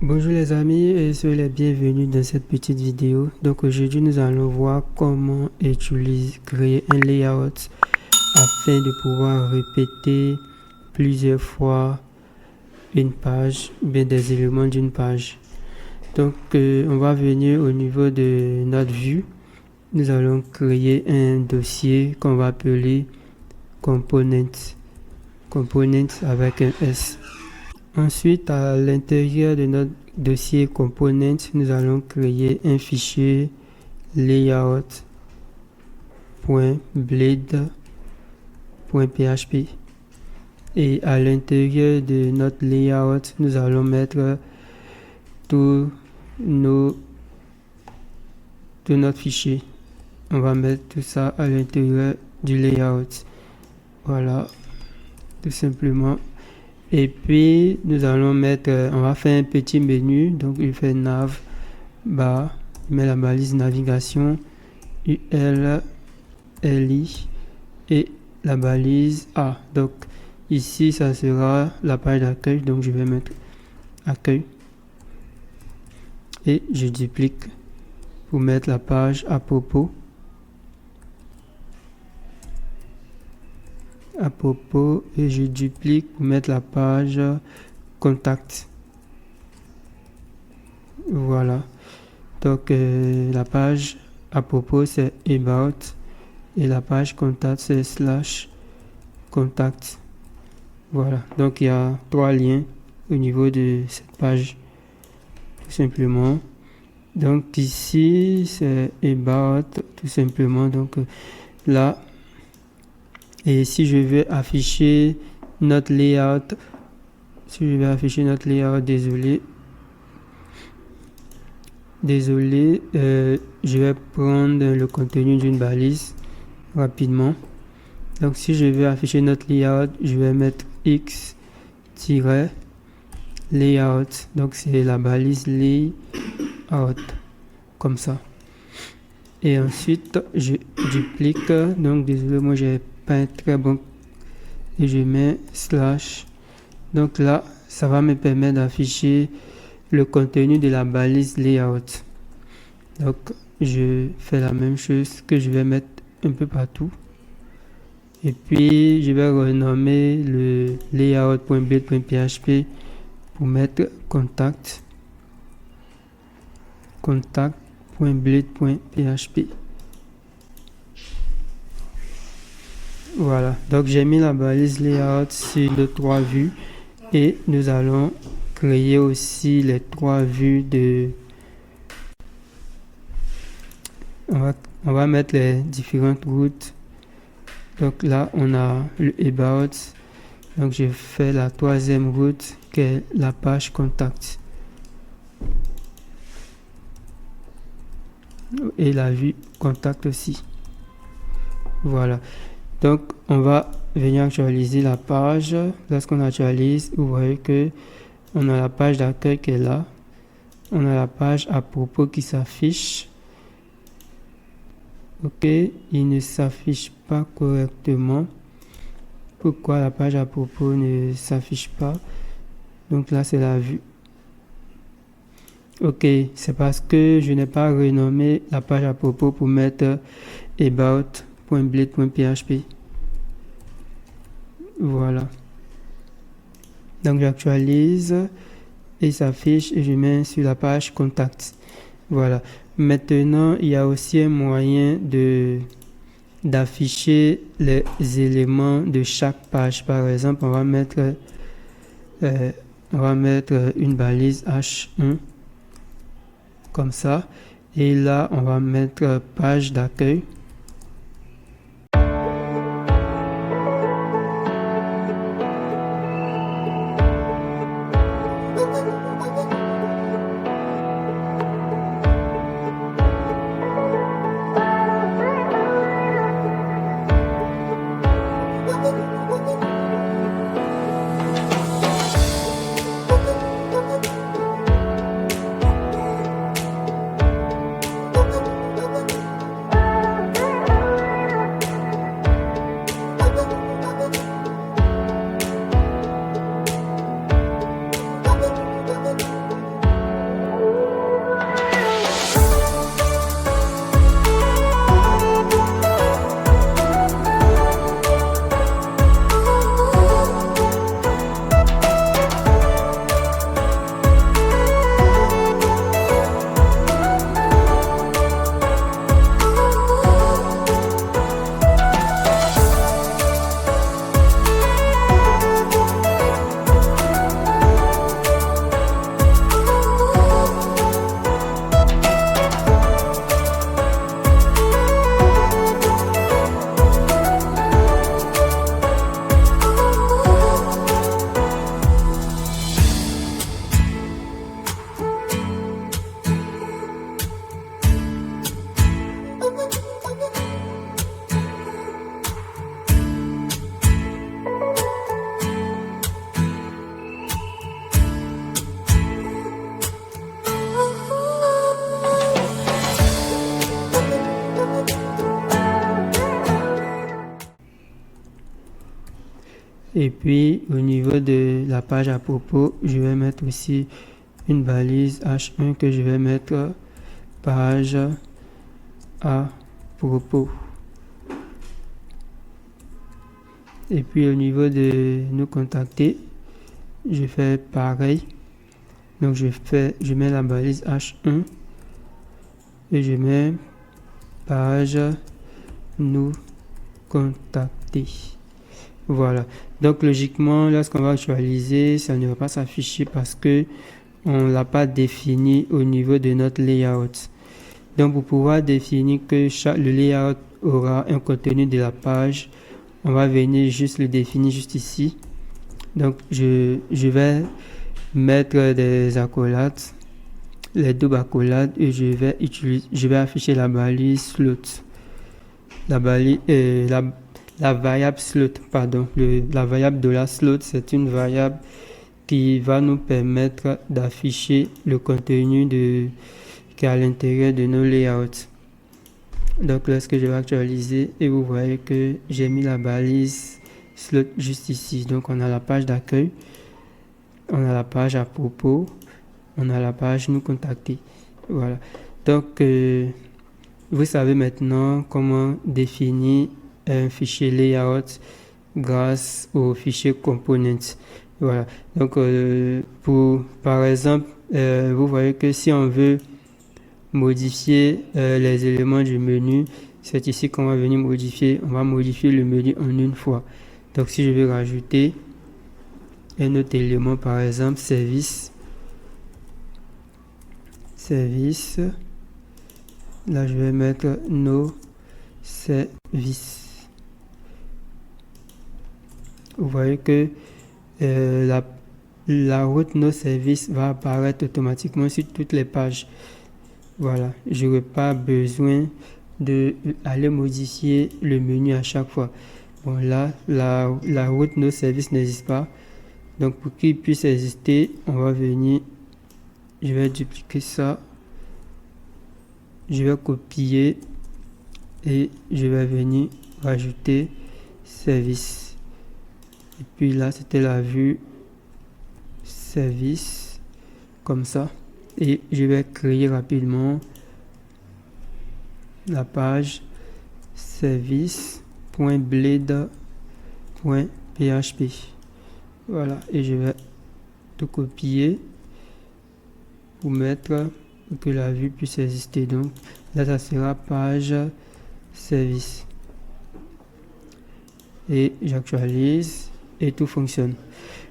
Bonjour les amis et soyez les bienvenus dans cette petite vidéo. Donc aujourd'hui nous allons voir comment créer un layout afin de pouvoir répéter plusieurs fois une page, bien des éléments d'une page. Donc on va venir au niveau de notre vue. Nous allons créer un dossier qu'on va appeler components avec un S. Ensuite, à l'intérieur de notre dossier component, nous allons créer un fichier layout.blade.php. Et à l'intérieur de notre layout, nous allons mettre tout notre fichier. On va mettre tout ça à l'intérieur du layout. Voilà, tout simplement. Et puis nous allons mettre, on va faire un petit menu, donc il fait nav bar, il met la balise navigation UL LI et la balise A. Donc ici ça sera la page d'accueil, donc je vais mettre accueil et je duplique pour mettre la page à propos et je duplique pour mettre la page contact. Voilà, donc la page à propos c'est about et la page contact c'est /contact. Voilà, donc il y a 3 liens au niveau de cette page tout simplement. Donc ici c'est about tout simplement, donc là. Et si je vais afficher notre layout, désolé, je vais prendre le contenu d'une balise rapidement. Donc si je vais afficher notre layout, je vais mettre x-layout, donc c'est la balise layout, comme ça. Et ensuite je duplique, donc désolé, moi j'ai pas très bon, et je mets /. Donc là ça va me permettre d'afficher le contenu de la balise layout. Donc je fais la même chose que je vais mettre un peu partout et puis je vais renommer le layout.blade.php pour mettre contact.blade.php. Voilà, donc j'ai mis la balise layout sur les 3 vues et nous allons créer aussi les 3 vues de... On va mettre les différentes routes. Donc là on a le about, donc je fais la 3e route qui est la page contact et la vue contact aussi. Voilà, donc on va venir actualiser la page. Lorsqu'on actualise, vous voyez que on a la page d'accueil qui est là, on a la page à propos qui s'affiche. Ok, il ne s'affiche pas correctement. Pourquoi la page à propos ne s'affiche pas? Donc là c'est la vue. Ok, c'est parce que je n'ai pas renommé la page à propos pour mettre about.blade.php. Voilà, donc j'actualise et s'affiche et je mets sur la page contact. Voilà, maintenant il y a aussi un moyen d'afficher les éléments de chaque page. Par exemple, on va mettre une balise H1 comme ça et là on va mettre page d'accueil. Et puis au niveau de la page à propos, je vais mettre aussi une balise H1 que je vais mettre page à propos. Et puis au niveau de nous contacter, je fais pareil. Donc je mets la balise H1 et je mets page nous contacter. Voilà. Donc logiquement, lorsqu'on va actualiser, ça ne va pas s'afficher parce que on l'a pas défini au niveau de notre layout. Donc pour pouvoir définir que le layout aura un contenu de la page, on va venir juste le définir juste ici. Donc je vais mettre des accolades, les doubles accolades, et je vais afficher la balise slot. La variable slot, pardon, la variable $slot, c'est une variable qui va nous permettre d'afficher le contenu qui est à l'intérieur de nos layouts. Donc lorsque je vais actualiser, et vous voyez que j'ai mis la balise slot juste ici. Donc on a la page d'accueil, on a la page à propos, on a la page nous contacter. Voilà. Donc vous savez maintenant comment définir un fichier layout grâce au fichier components. Voilà. Donc par exemple, vous voyez que si on veut modifier les éléments du menu, c'est ici qu'on va venir modifier. On va modifier le menu en une fois. Donc si je veux rajouter un autre élément, par exemple service, là je vais mettre nos services. Vous voyez que la route nos services va apparaître automatiquement sur toutes les pages. Voilà, je n'aurai pas besoin d'aller modifier le menu à chaque fois. Bon, là, la route nos services n'existe pas. Donc, pour qu'il puisse exister, on va venir, je vais dupliquer ça, je vais copier et je vais venir rajouter service. Et puis là, c'était la vue service, comme ça. Et je vais créer rapidement la page service.blade.php. Voilà, et je vais tout copier pour mettre pour que la vue puisse exister. Donc là, ça sera page service. Et j'actualise et tout fonctionne.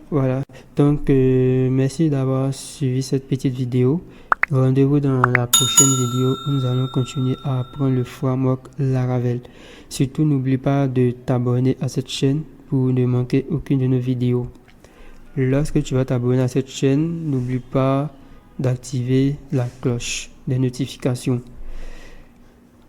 Voilà, donc merci d'avoir suivi cette petite vidéo. Rendez-vous dans la prochaine vidéo où nous allons continuer à apprendre le framework Laravel. Surtout, n'oublie pas de t'abonner à cette chaîne pour ne manquer aucune de nos vidéos. Lorsque tu vas t'abonner à cette chaîne, n'oublie pas d'activer la cloche des notifications.